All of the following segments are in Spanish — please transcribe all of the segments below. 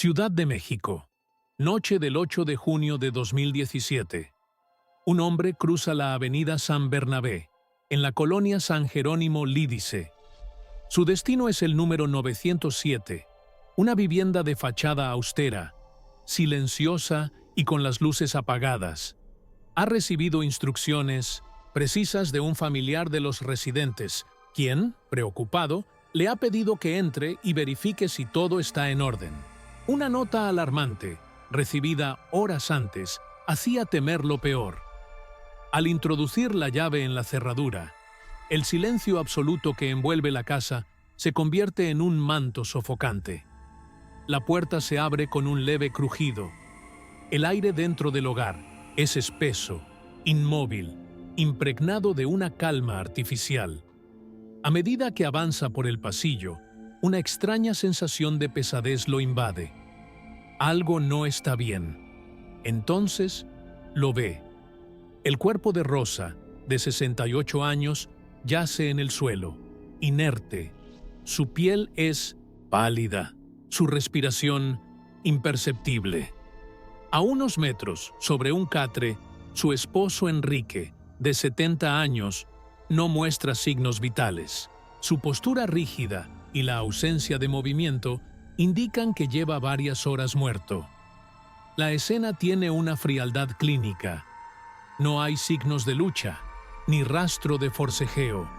Ciudad de México. Noche del 8 de junio de 2017. Un hombre cruza la avenida San Bernabé, en la colonia San Jerónimo Lídice. Su destino es el número 907, una vivienda de fachada austera, silenciosa y con las luces apagadas. Ha recibido instrucciones precisas de un familiar de los residentes, quien, preocupado, le ha pedido que entre y verifique si todo está en orden. Una nota alarmante, recibida horas antes, hacía temer lo peor. Al introducir la llave en la cerradura, el silencio absoluto que envuelve la casa se convierte en un manto sofocante. La puerta se abre con un leve crujido. El aire dentro del hogar es espeso, inmóvil, impregnado de una calma artificial. A medida que avanza por el pasillo, una extraña sensación de pesadez lo invade. Algo no está bien. Entonces, lo ve. El cuerpo de Rosa, de 68 años, yace en el suelo, inerte. Su piel es pálida, su respiración imperceptible. A unos metros, sobre un catre, su esposo Enrique, de 70 años, no muestra signos vitales. Su postura rígida y la ausencia de movimiento indican que lleva varias horas muerto. La escena tiene una frialdad clínica. No hay signos de lucha, ni rastro de forcejeo.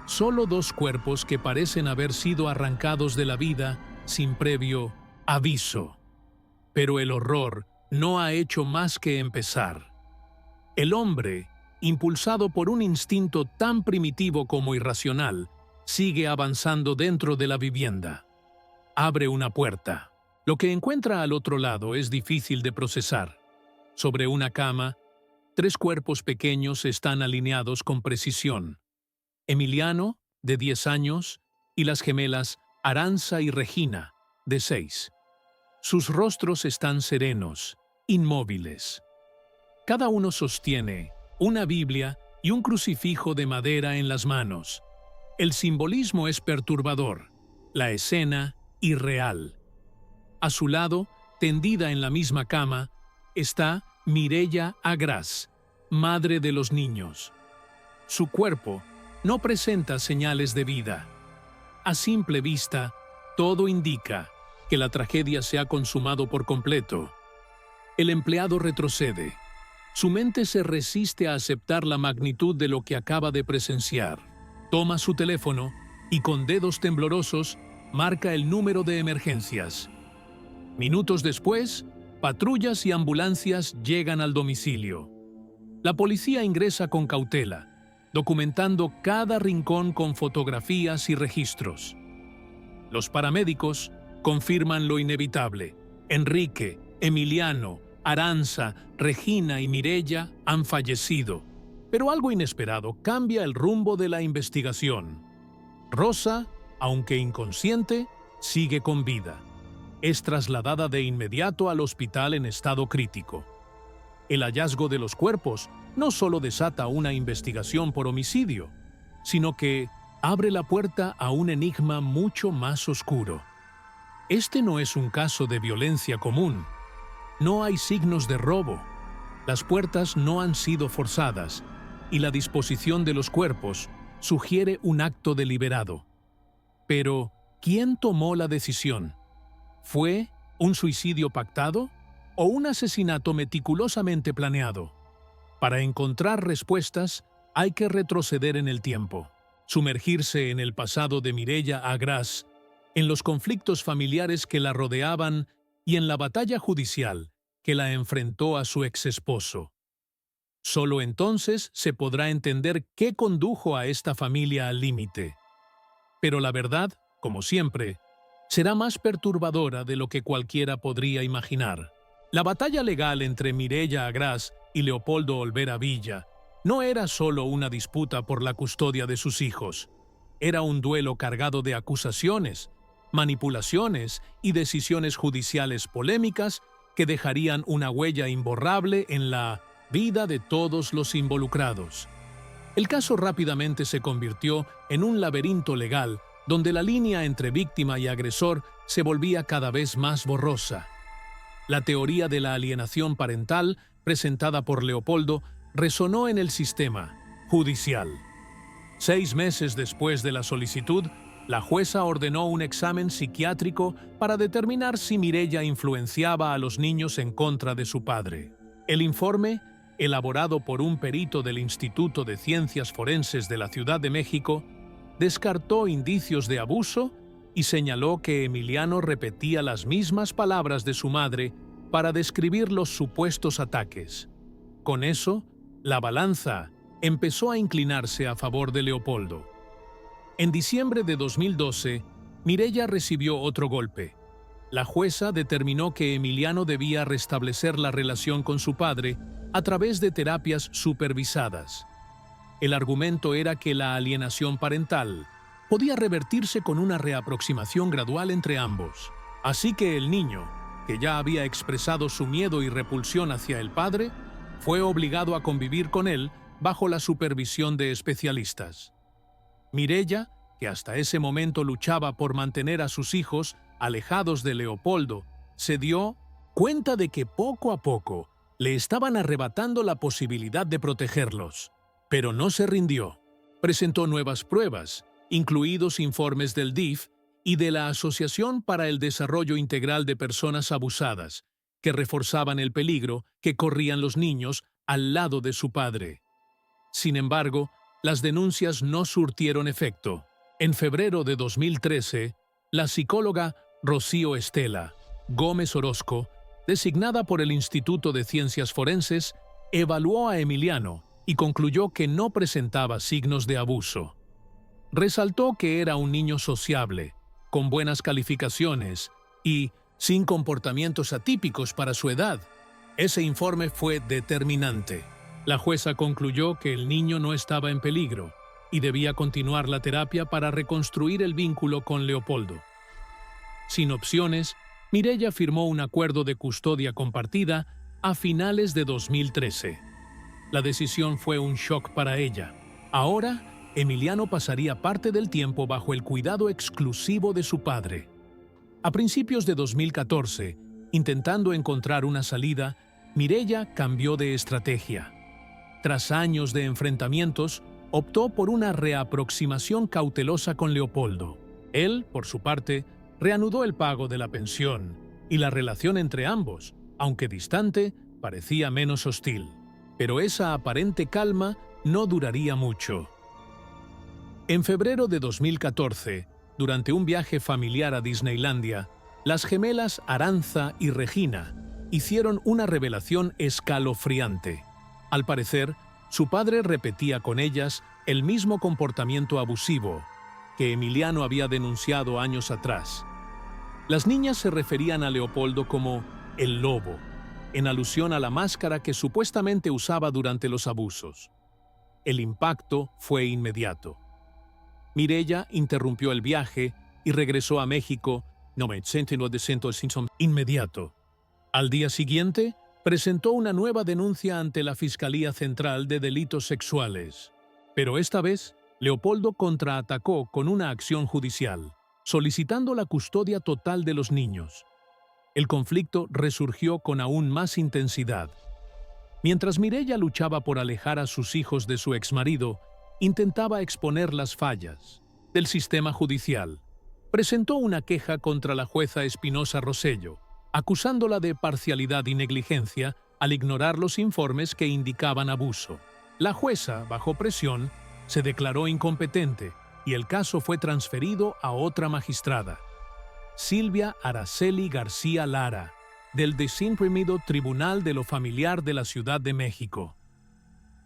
Solo dos cuerpos que parecen haber sido arrancados de la vida sin previo aviso. Pero el horror no ha hecho más que empezar. El hombre, impulsado por un instinto tan primitivo como irracional, sigue avanzando dentro de la vivienda. Abre una puerta. Lo que encuentra al otro lado es difícil de procesar. Sobre una cama, tres cuerpos pequeños están alineados con precisión. Emiliano, de 10 años, y las gemelas Aranza y Regina, de 6. Sus rostros están serenos, inmóviles. Cada uno sostiene una Biblia y un crucifijo de madera en las manos. El simbolismo es perturbador, la escena irreal. A su lado, tendida en la misma cama, está Mireya Agraz, madre de los niños. Su cuerpo no presenta señales de vida. A simple vista, todo indica que la tragedia se ha consumado por completo. El empleado retrocede. Su mente se resiste a aceptar la magnitud de lo que acaba de presenciar. Toma su teléfono y con dedos temblorosos marca el número de emergencias. Minutos después, patrullas y ambulancias llegan al domicilio. La policía ingresa con cautela, documentando cada rincón con fotografías y registros. Los paramédicos confirman lo inevitable. Enrique, Emiliano, Aranza, Regina y Mireya han fallecido, pero algo inesperado cambia el rumbo de la investigación. Rosa, aunque inconsciente, sigue con vida. Es trasladada de inmediato al hospital en estado crítico. El hallazgo de los cuerpos no solo desata una investigación por homicidio, sino que abre la puerta a un enigma mucho más oscuro. Este no es un caso de violencia común. No hay signos de robo, las puertas no han sido forzadas y la disposición de los cuerpos sugiere un acto deliberado. Pero, ¿quién tomó la decisión? ¿Fue un suicidio pactado o un asesinato meticulosamente planeado? Para encontrar respuestas, hay que retroceder en el tiempo, sumergirse en el pasado de Mireya Agraz, en los conflictos familiares que la rodeaban y en la batalla judicial que la enfrentó a su exesposo. Solo entonces se podrá entender qué condujo a esta familia al límite. Pero la verdad, como siempre, será más perturbadora de lo que cualquiera podría imaginar. La batalla legal entre Mireya Agraz y Leopoldo Olvera Villa no era solo una disputa por la custodia de sus hijos. Era un duelo cargado de acusaciones, manipulaciones y decisiones judiciales polémicas que dejarían una huella imborrable en la vida de todos los involucrados. El caso rápidamente se convirtió en un laberinto legal donde la línea entre víctima y agresor se volvía cada vez más borrosa. La teoría de la alienación parental, presentada por Leopoldo, resonó en el sistema judicial. 6 meses después de la solicitud, la jueza ordenó un examen psiquiátrico para determinar si Mireya influenciaba a los niños en contra de su padre. El informe, elaborado por un perito del Instituto de Ciencias Forenses de la Ciudad de México, descartó indicios de abuso y señaló que Emiliano repetía las mismas palabras de su madre para describir los supuestos ataques. Con eso, la balanza empezó a inclinarse a favor de Leopoldo. En diciembre de 2012, Mireya recibió otro golpe. La jueza determinó que Emiliano debía restablecer la relación con su padre a través de terapias supervisadas. El argumento era que la alienación parental podía revertirse con una reaproximación gradual entre ambos. Así que el niño, que ya había expresado su miedo y repulsión hacia el padre, fue obligado a convivir con él bajo la supervisión de especialistas. Mireya, que hasta ese momento luchaba por mantener a sus hijos alejados de Leopoldo, se dio cuenta de que poco a poco le estaban arrebatando la posibilidad de protegerlos. Pero no se rindió. Presentó nuevas pruebas, incluidos informes del DIF y de la Asociación para el Desarrollo Integral de Personas Abusadas, que reforzaban el peligro que corrían los niños al lado de su padre. Sin embargo, las denuncias no surtieron efecto. En febrero de 2013, la psicóloga Rocío Estela Gómez Orozco, designada por el Instituto de Ciencias Forenses, evaluó a Emiliano y concluyó que no presentaba signos de abuso. Resaltó que era un niño sociable, con buenas calificaciones y sin comportamientos atípicos para su edad. Ese informe fue determinante. La jueza concluyó que el niño no estaba en peligro y debía continuar la terapia para reconstruir el vínculo con Leopoldo. Sin opciones, Mireya firmó un acuerdo de custodia compartida a finales de 2013. La decisión fue un shock para ella. Ahora, Emiliano pasaría parte del tiempo bajo el cuidado exclusivo de su padre. A principios de 2014, intentando encontrar una salida, Mireya cambió de estrategia. Tras años de enfrentamientos, optó por una reaproximación cautelosa con Leopoldo. Él, por su parte, reanudó el pago de la pensión, y la relación entre ambos, aunque distante, parecía menos hostil. Pero esa aparente calma no duraría mucho. En febrero de 2014, durante un viaje familiar a Disneylandia, las gemelas Aranza y Regina hicieron una revelación escalofriante. Al parecer, su padre repetía con ellas el mismo comportamiento abusivo que Emiliano había denunciado años atrás. Las niñas se referían a Leopoldo como el lobo, en alusión a la máscara que supuestamente usaba durante los abusos. El impacto fue inmediato. Mireya interrumpió el viaje y regresó a México inmediato. Al día siguiente, presentó una nueva denuncia ante la Fiscalía Central de Delitos Sexuales. Pero esta vez, Leopoldo contraatacó con una acción judicial, solicitando la custodia total de los niños. El conflicto resurgió con aún más intensidad. Mientras Mireya luchaba por alejar a sus hijos de su exmarido, intentaba exponer las fallas del sistema judicial. Presentó una queja contra la jueza Espinosa Rosello, acusándola de parcialidad y negligencia al ignorar los informes que indicaban abuso. La jueza, bajo presión, se declaró incompetente y el caso fue transferido a otra magistrada, Silvia Araceli García Lara, del desimprimido Tribunal de lo Familiar de la Ciudad de México.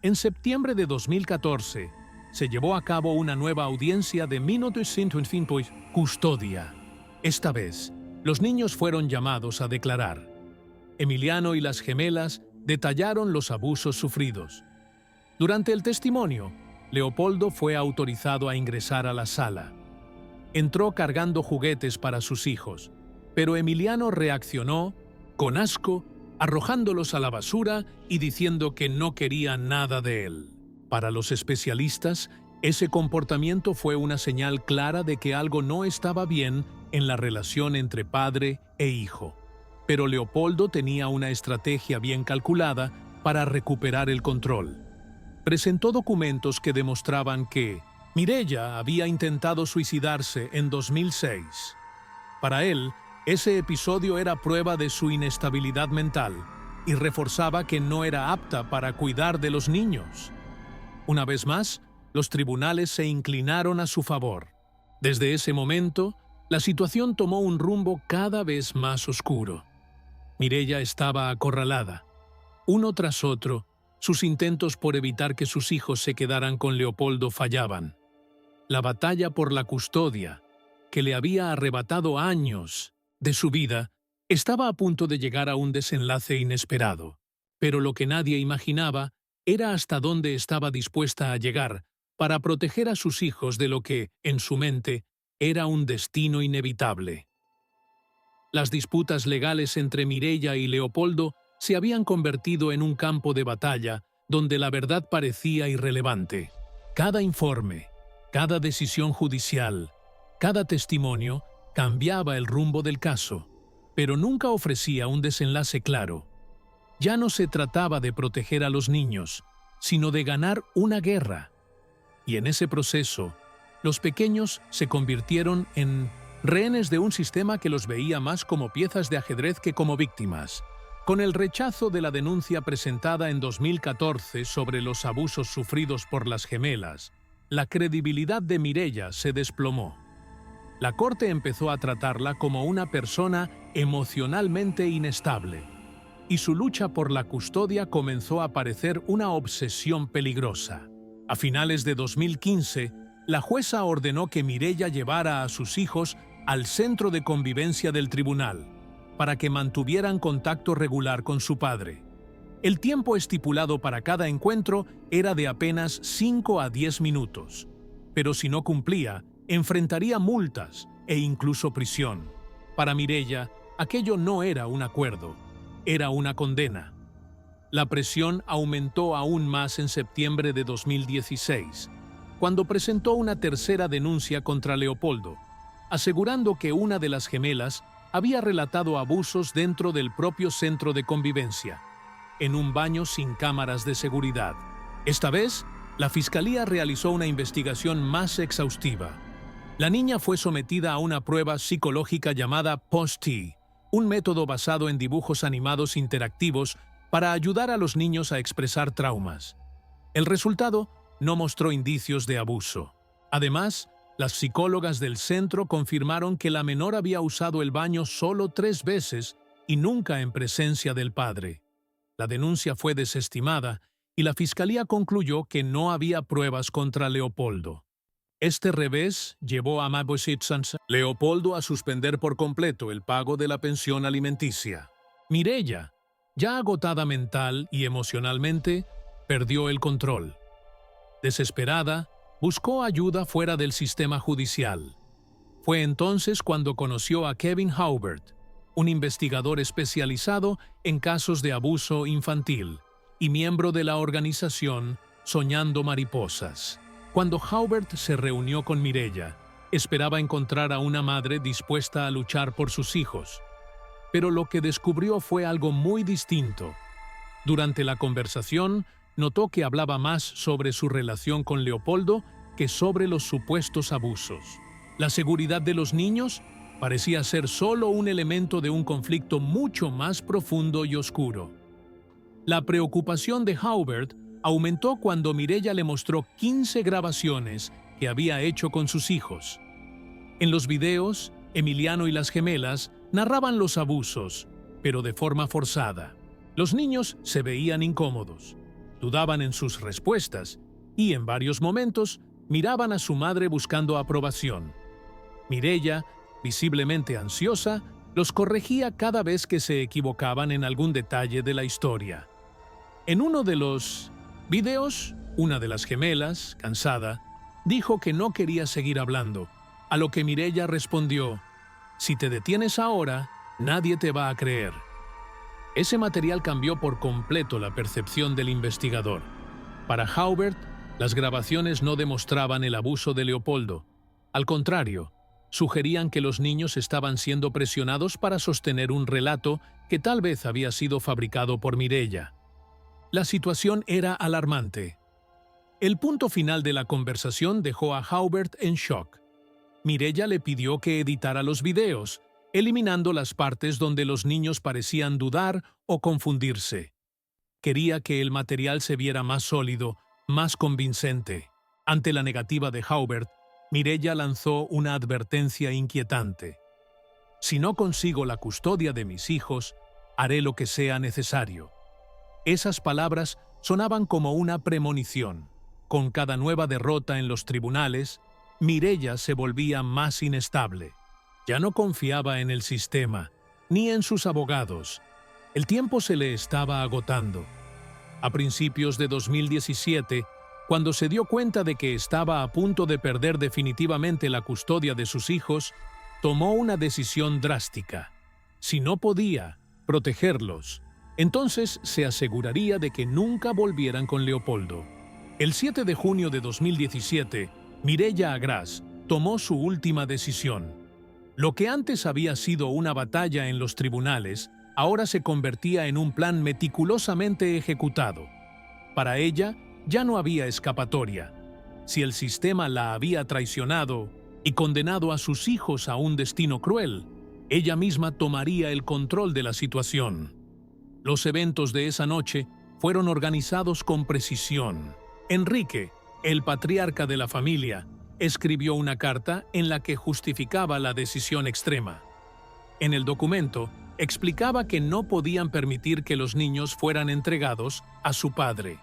En septiembre de 2014, se llevó a cabo una nueva audiencia de custodia. Esta vez, los niños fueron llamados a declarar. Emiliano y las gemelas detallaron los abusos sufridos. Durante el testimonio, Leopoldo fue autorizado a ingresar a la sala. Entró cargando juguetes para sus hijos, pero Emiliano reaccionó con asco, arrojándolos a la basura y diciendo que no quería nada de él. Para los especialistas, Ese comportamiento fue una señal clara de que algo no estaba bien en la relación entre padre e hijo. Pero Leopoldo tenía una estrategia bien calculada para recuperar el control. Presentó documentos que demostraban que Mireya había intentado suicidarse en 2006. Para él, ese episodio era prueba de su inestabilidad mental y reforzaba que no era apta para cuidar de los niños. Una vez más, los tribunales se inclinaron a su favor. Desde ese momento, la situación tomó un rumbo cada vez más oscuro. Mireya estaba acorralada. Uno tras otro, sus intentos por evitar que sus hijos se quedaran con Leopoldo fallaban. La batalla por la custodia, que le había arrebatado años de su vida, estaba a punto de llegar a un desenlace inesperado. Pero lo que nadie imaginaba era hasta dónde estaba dispuesta a llegar para proteger a sus hijos de lo que, en su mente, era un destino inevitable. Las disputas legales entre Mireya y Leopoldo se habían convertido en un campo de batalla donde la verdad parecía irrelevante. Cada informe, cada decisión judicial, cada testimonio cambiaba el rumbo del caso, pero nunca ofrecía un desenlace claro. Ya no se trataba de proteger a los niños, sino de ganar una guerra. Y en ese proceso, los pequeños se convirtieron en rehenes de un sistema que los veía más como piezas de ajedrez que como víctimas. Con el rechazo de la denuncia presentada en 2014 sobre los abusos sufridos por las gemelas, la credibilidad de Mireya se desplomó. La corte empezó a tratarla como una persona emocionalmente inestable, y su lucha por la custodia comenzó a parecer una obsesión peligrosa. A finales de 2015, la jueza ordenó que Mireya llevara a sus hijos al centro de convivencia del tribunal, para que mantuvieran contacto regular con su padre. El tiempo estipulado para cada encuentro era de apenas 5 a 10 minutos, pero si no cumplía, enfrentaría multas e incluso prisión. Para Mireya, aquello no era un acuerdo, era una condena. La presión aumentó aún más en septiembre de 2016, cuando presentó una tercera denuncia contra Leopoldo, asegurando que una de las gemelas había relatado abusos dentro del propio centro de convivencia, en un baño sin cámaras de seguridad. Esta vez, la Fiscalía realizó una investigación más exhaustiva. La niña fue sometida a una prueba psicológica llamada POS-T, un método basado en dibujos animados interactivos para ayudar a los niños a expresar traumas. El resultado no mostró indicios de abuso. Además, las psicólogas del centro confirmaron que la menor había usado el baño solo 3 veces y nunca en presencia del padre. La denuncia fue desestimada y la fiscalía concluyó que no había pruebas contra Leopoldo. Este revés llevó a Leopoldo a suspender por completo el pago de la pensión alimenticia. Mireya, ya agotada mental y emocionalmente, perdió el control. Desesperada, buscó ayuda fuera del sistema judicial. Fue entonces cuando conoció a Kevin Haubert, un investigador especializado en casos de abuso infantil y miembro de la organización Soñando Mariposas. Cuando Haubert se reunió con Mireya, esperaba encontrar a una madre dispuesta a luchar por sus hijos. Pero lo que descubrió fue algo muy distinto. Durante la conversación, notó que hablaba más sobre su relación con Leopoldo que sobre los supuestos abusos. La seguridad de los niños parecía ser solo un elemento de un conflicto mucho más profundo y oscuro. La preocupación de Haubert aumentó cuando Mireya le mostró 15 grabaciones que había hecho con sus hijos. En los videos, Emiliano y las gemelas narraban los abusos, pero de forma forzada. Los niños se veían incómodos, dudaban en sus respuestas y, en varios momentos, miraban a su madre buscando aprobación. Mireya, visiblemente ansiosa, los corregía cada vez que se equivocaban en algún detalle de la historia. En uno de los videos, una de las gemelas, cansada, dijo que no quería seguir hablando, a lo que Mireya respondió: «Si te detienes ahora, nadie te va a creer». Ese material cambió por completo la percepción del investigador. Para Haubert, Las grabaciones no demostraban el abuso de Leopoldo. Al contrario, sugerían que los niños estaban siendo presionados para sostener un relato que tal vez había sido fabricado por Mireia. La situación era alarmante. El punto final de la conversación dejó a Haubert en shock. Mireia le pidió que editara los videos, eliminando las partes donde los niños parecían dudar o confundirse. Quería que el material se viera más sólido, más convincente. Ante la negativa de Haubert, Mireia lanzó una advertencia inquietante. «Si no consigo la custodia de mis hijos, haré lo que sea necesario». Esas palabras sonaban como una premonición. Con cada nueva derrota en los tribunales, Mireia se volvía más inestable. Ya no confiaba en el sistema, ni en sus abogados. El tiempo se le estaba agotando. A principios de 2017, cuando se dio cuenta de que estaba a punto de perder definitivamente la custodia de sus hijos, tomó una decisión drástica. Si no podía protegerlos, entonces se aseguraría de que nunca volvieran con Leopoldo. El 7 de junio de 2017, Mireia Agraz tomó su última decisión. Lo que antes había sido una batalla en los tribunales, ahora se convertía en un plan meticulosamente ejecutado. Para ella, ya no había escapatoria. Si el sistema la había traicionado y condenado a sus hijos a un destino cruel, ella misma tomaría el control de la situación. Los eventos de esa noche fueron organizados con precisión. Enrique, el patriarca de la familia, escribió una carta en la que justificaba la decisión extrema. En el documento, explicaba que no podían permitir que los niños fueran entregados a su padre.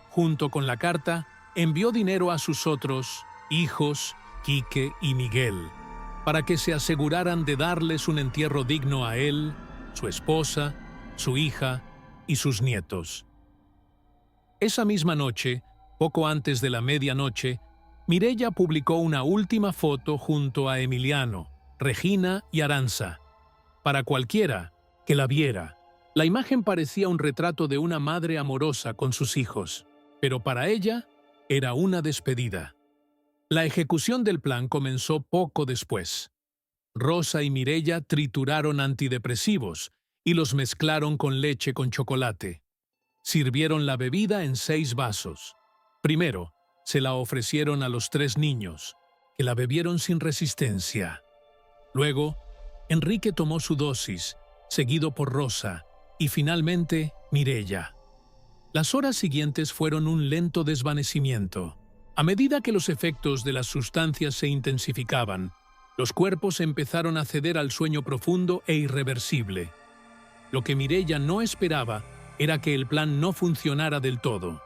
Junto con la carta, envió dinero a sus otros hijos, Quique y Miguel, para que se aseguraran de darles un entierro digno a él, su esposa, su hija y sus nietos. Esa misma noche, poco antes de la medianoche, Mireia publicó una última foto junto a Emiliano, Regina y Aranza. Para cualquiera que la viera, la imagen parecía un retrato de una madre amorosa con sus hijos, pero para ella era una despedida. La ejecución del plan comenzó poco después. Rosa y Mireia trituraron antidepresivos y los mezclaron con leche con chocolate. Sirvieron la bebida en 6 vasos. Primero, se la ofrecieron a los 3 niños, que la bebieron sin resistencia. Luego, Enrique tomó su dosis, seguido por Rosa, y finalmente Mireia. Las horas siguientes fueron un lento desvanecimiento. A medida que los efectos de las sustancias se intensificaban, los cuerpos empezaron a ceder al sueño profundo e irreversible. Lo que Mireia no esperaba era que el plan no funcionara del todo.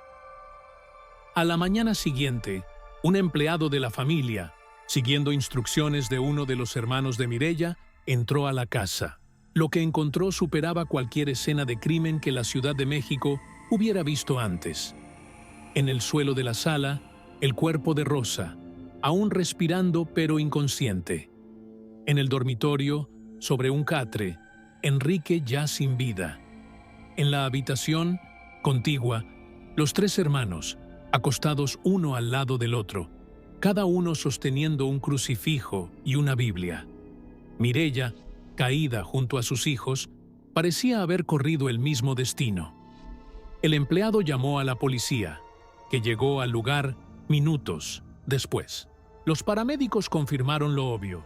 A la mañana siguiente, un empleado de la familia, siguiendo instrucciones de uno de los hermanos de Mireia, entró a la casa. Lo que encontró superaba cualquier escena de crimen que la Ciudad de México hubiera visto antes. En el suelo de la sala, el cuerpo de Rosa, aún respirando pero inconsciente. En el dormitorio, sobre un catre, Enrique ya sin vida. En la habitación contigua, los 3 hermanos, acostados uno al lado del otro, cada uno sosteniendo un crucifijo y una Biblia. Mireia, caída junto a sus hijos, parecía haber corrido el mismo destino. El empleado llamó a la policía, que llegó al lugar minutos después. Los paramédicos confirmaron lo obvio.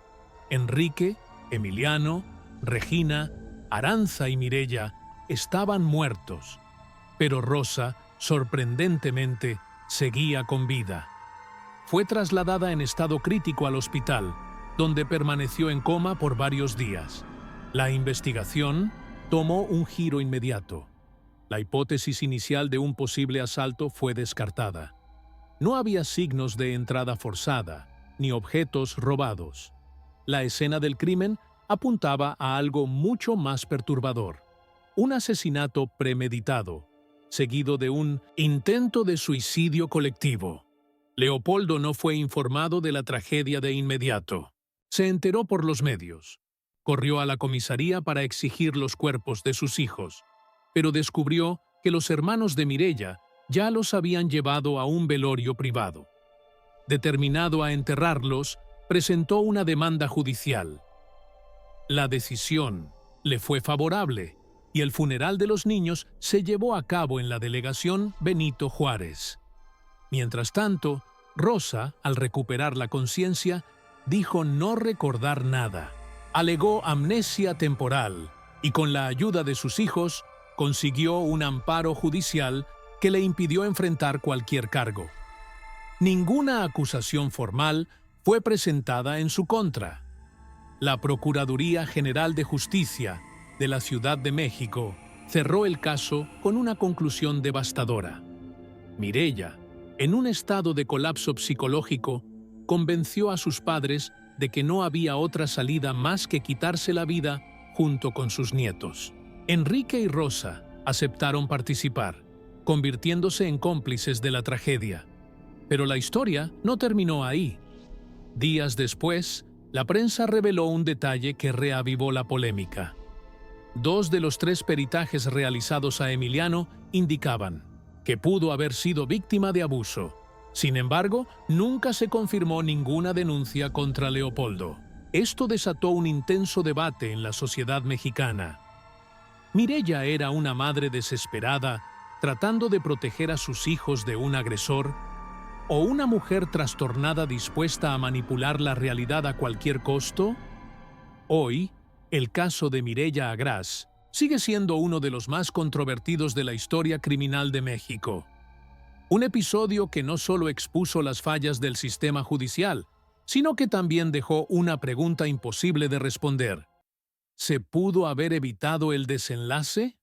Enrique, Emiliano, Regina, Aranza y Mireia estaban muertos, pero Rosa, sorprendentemente, seguía con vida. Fue trasladada en estado crítico al hospital, donde permaneció en coma por varios días. La investigación tomó un giro inmediato. La hipótesis inicial de un posible asalto fue descartada. No había signos de entrada forzada, ni objetos robados. La escena del crimen apuntaba a algo mucho más perturbador: un asesinato premeditado, seguido de un intento de suicidio colectivo. Leopoldo no fue informado de la tragedia de inmediato. Se enteró por los medios. Corrió a la comisaría para exigir los cuerpos de sus hijos, pero descubrió que los hermanos de Mireia ya los habían llevado a un velorio privado. Determinado a enterrarlos, presentó una demanda judicial. La decisión le fue favorable y el funeral de los niños se llevó a cabo en la delegación Benito Juárez. Mientras tanto, Rosa, al recuperar la conciencia, dijo no recordar nada. Alegó amnesia temporal y con la ayuda de sus hijos consiguió un amparo judicial que le impidió enfrentar cualquier cargo. Ninguna acusación formal fue presentada en su contra. La Procuraduría General de Justicia de la Ciudad de México cerró el caso con una conclusión devastadora. Mireya, en un estado de colapso psicológico, convenció a sus padres de que no había otra salida más que quitarse la vida junto con sus nietos. Enrique y Rosa aceptaron participar, convirtiéndose en cómplices de la tragedia. Pero la historia no terminó ahí. Días después, la prensa reveló un detalle que reavivó la polémica. 2 de los 3 peritajes realizados a Emiliano indicaban que pudo haber sido víctima de abuso. Sin embargo, nunca se confirmó ninguna denuncia contra Leopoldo. Esto desató un intenso debate en la sociedad mexicana. Mireya era una madre desesperada, tratando de proteger a sus hijos de un agresor, o una mujer trastornada dispuesta a manipular la realidad a cualquier costo. Hoy, el caso de Mireya Agraz sigue siendo uno de los más controvertidos de la historia criminal de México. Un episodio que no solo expuso las fallas del sistema judicial, sino que también dejó una pregunta imposible de responder. ¿Se pudo haber evitado el desenlace?